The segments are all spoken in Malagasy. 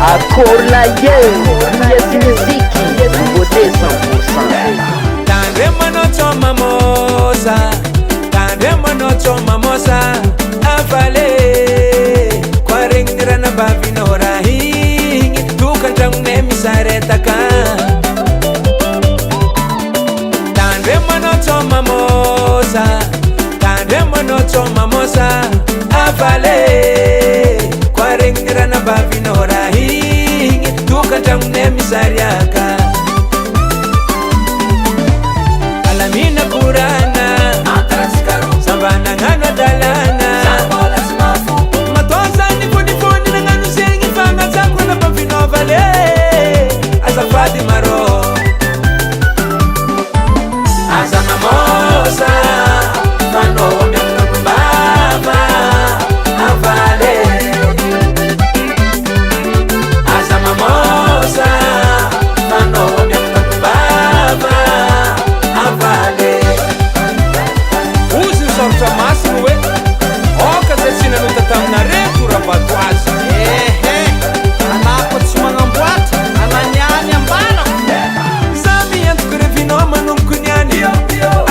Akolaye, yes muziki, beauté 100%. Tande manoto mamosa, tande manoto mamosa, avale. Kwa ringira na babi no rahingi, tukantang ne misareta ka. Tande manoto mamosa, tande manoto mamosa, avale. Kwa ringira na babi no rahingi, tukantang ne misariaka. Alamina kurana, sambana ngano dalana, matosa ni funi na ngano sengi fanga zangu na pavino vale, azafadi maro, azamamosa, fano miaka mbaba, avale, azamamosa, fano miaka mbaba, avale. Usi sorta máximo we, oka sesina no tatamna rekura batwaza. Anako tsy magnamboatra, ananiany ambara. Sami antukure vinoma nunkunyani,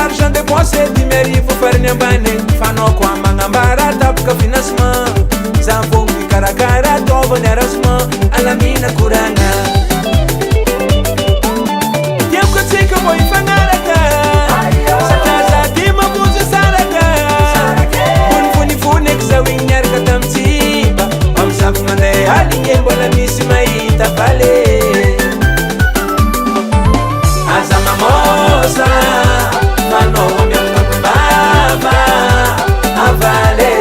argent de poche di meri fu farni ambane. Fano kwa mangambara tapka financement, zamfongi karakara tovo nerasma, alamina kurana. Tiempo tsika moi fangaraka, sakaza dima buzi saraka. Funi kzawinyar katamtiba, amsaf mande alinye bola misi maita vale. Azamamosa, fano miaka mbaba, avale.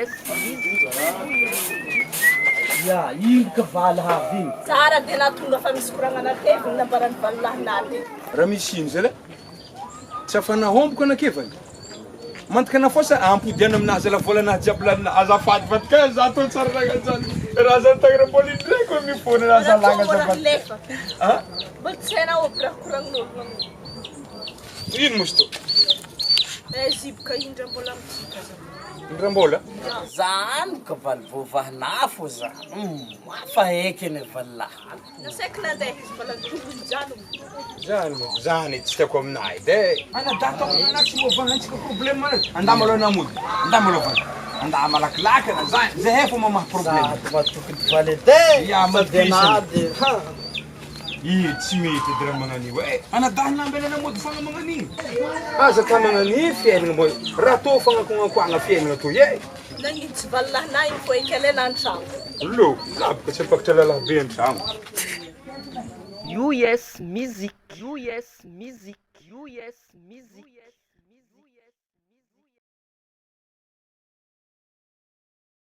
US Music. Ya, iny ka valy havy iny. Tsara dia nahatonga fa misy koragna anakeviny nambarany valilahinaty. Raha misy ino zay le? Tsy afa nahomboko anakevany. Mantika na fosa ampodiana aminazy la volana jiaby lanina azafady fa tika za tô tsara raha zany. Raha zany tagna police ndraiky hoe mifona raha zalagna azafady. Lefa. Ha? Mbola tsy hainao aby raha koragn'olo. Ino mosto? Ziboka indra mbola mitsika zany. Ndrambola? Zany ka valy vovahinafo zany. Mafa eky eny valilahiny. Nasaika nandeha izy mbola tongony jalo. Zany tsy tiako aminahy de. Ana dato amina tsy movanantsika problème andama aloha namody. Andama aloha vany. Andama malakilaky na zany. Zay efa mamaha problème. Sady matokony valy edy. Ya Madenady. Ih, tsy mety edy raha magnan'io. Anadahana ambela namody fagna magnan'igny. Aza ka magnan'io fiainana mo. Raha tô fagnakongakoagna fiainana toy e. Nangidy tsy valilahinahy iny foa ikalena an-trano. Lo, labaka tsy apakitra lalabe an-trano. US Music. US Music. US Music.